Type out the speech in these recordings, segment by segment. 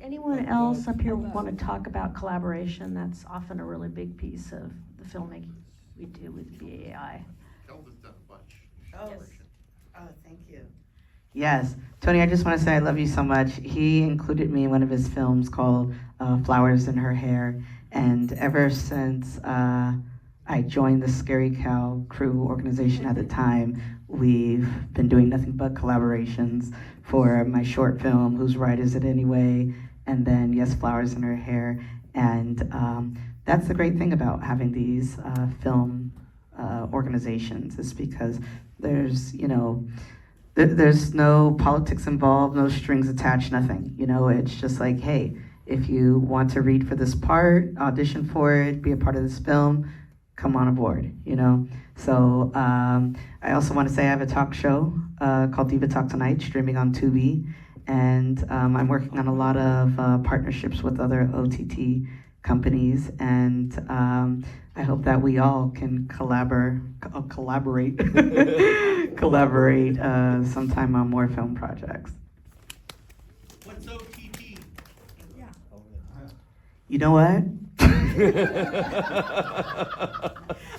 Anyone else up here want to talk about collaboration? That's often a really big piece of the filmmaking we do with BAI. Elda's done a bunch. Oh, Yes. oh, thank you. Yes, Tony, I just want to say I love you so much. He included me in one of his films called Flowers in Her Hair, and ever since I joined the Scary Cow crew organization at the time, we've been doing nothing but collaborations for my short film, Whose Right Is It Anyway? And then, yes, Flowers in Her Hair. And that's the great thing about having these film organizations, is because there's, there's no politics involved, no strings attached, nothing. It's just like, hey, if you want to read for this part, audition for it, be a part of this film, come on aboard, So I also want to say I have a talk show called Diva Talk Tonight, streaming on Tubi. And I'm working on a lot of partnerships with other OTT companies. And I hope that we all can collaborate sometime on more film projects. What's OTT? Yeah. You know what?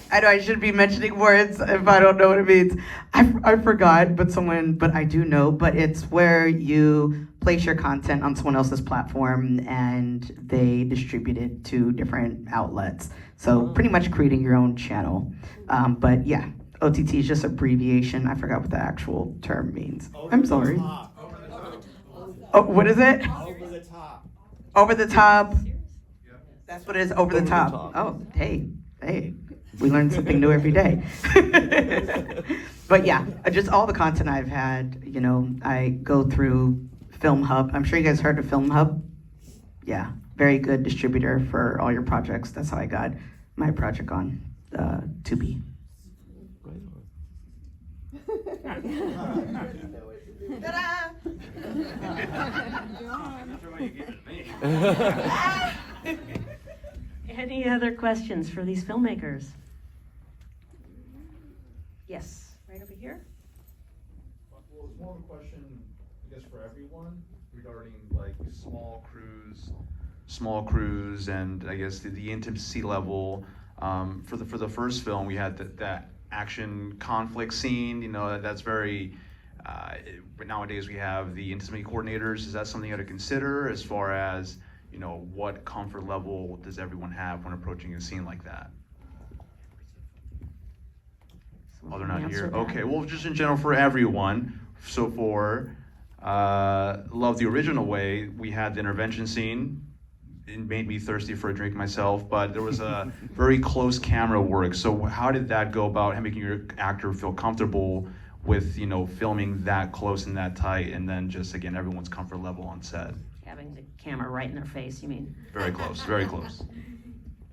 I know I shouldn't be mentioning words if I don't know what it means. I forgot, but I do know. But it's where you place your content on someone else's platform and they distribute it to different outlets. So pretty much creating your own channel. But yeah, OTT is just abbreviation. I forgot what the actual term means. I'm sorry. Oh, what is it? Over the top. Over the top. That's what it is, over the top. Oh, hey, we learn something new every day. But yeah, just all the content I've had, I go through Film Hub. I'm sure you guys heard of Film Hub. Yeah, very good distributor for all your projects. That's how I got my project on Tubi. Ta-da! Any other questions for these filmmakers? Yes, right over here. Well, it's more of a question, I guess, for everyone regarding like small crews, and I guess the intimacy level. For the first film, we had that action conflict scene. That's very. But nowadays we have the intimacy coordinators. Is that something you have to consider as far as what comfort level does everyone have when approaching a scene like that? Oh, they're not here. Okay, well, just in general for everyone. So for Love the Original Way, we had the intervention scene. It made me thirsty for a drink myself, but there was a very close camera work. So how did that go about making your actor feel comfortable with filming that close and that tight, and then just again everyone's comfort level on set? Having the camera right in their face, you mean? Very close, very close.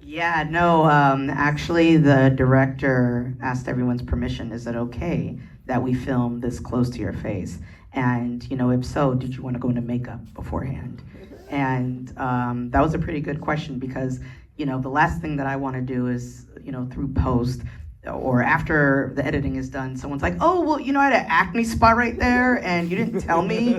Yeah, no, actually the director asked everyone's permission. Is it okay that we film this close to your face? And, if so, did you want to go into makeup beforehand? And that was a pretty good question because, the last thing that I want to do is, through post or after the editing is done, someone's like, oh, well, I had an acne spot right there and you didn't tell me.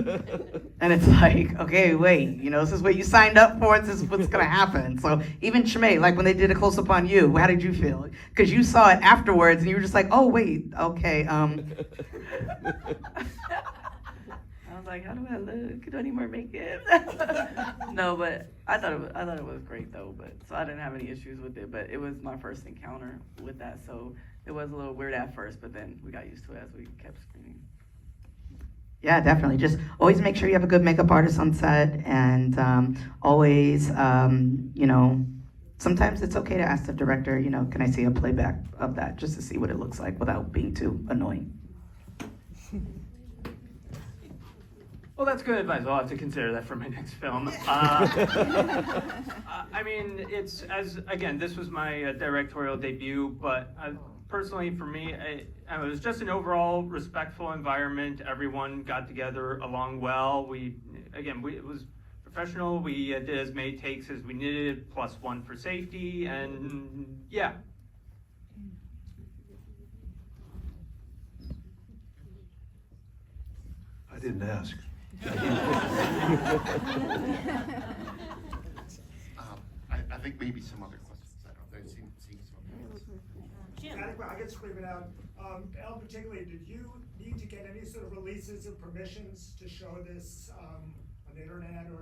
And it's like, okay, wait, this is what you signed up for. This is what's going to happen. So even Shimei, like when they did a close up on you, how did you feel? Because you saw it afterwards and you were just like, oh, wait, okay. I was like, how do I look? Do I need more makeup? No, but I thought it was great though. But so I didn't have any issues with it. But it was my first encounter with that, so it was a little weird at first. But then we got used to it as we kept screening. Yeah, definitely. Just always make sure you have a good makeup artist on set, and always, sometimes it's okay to ask the director, can I see a playback of that just to see what it looks like without being too annoying. Well, that's good advice. I'll have to consider that for my next film. I mean, this was my directorial debut, but personally, for me, it was just an overall respectful environment. Everyone got together along well. It was professional. We did as many takes as we needed, +1 for safety, and yeah. I didn't ask. think maybe some other questions, I don't know, I've seen some. I can scream it out. Al, particularly, did you need to get any sort of releases and permissions to show this on the internet or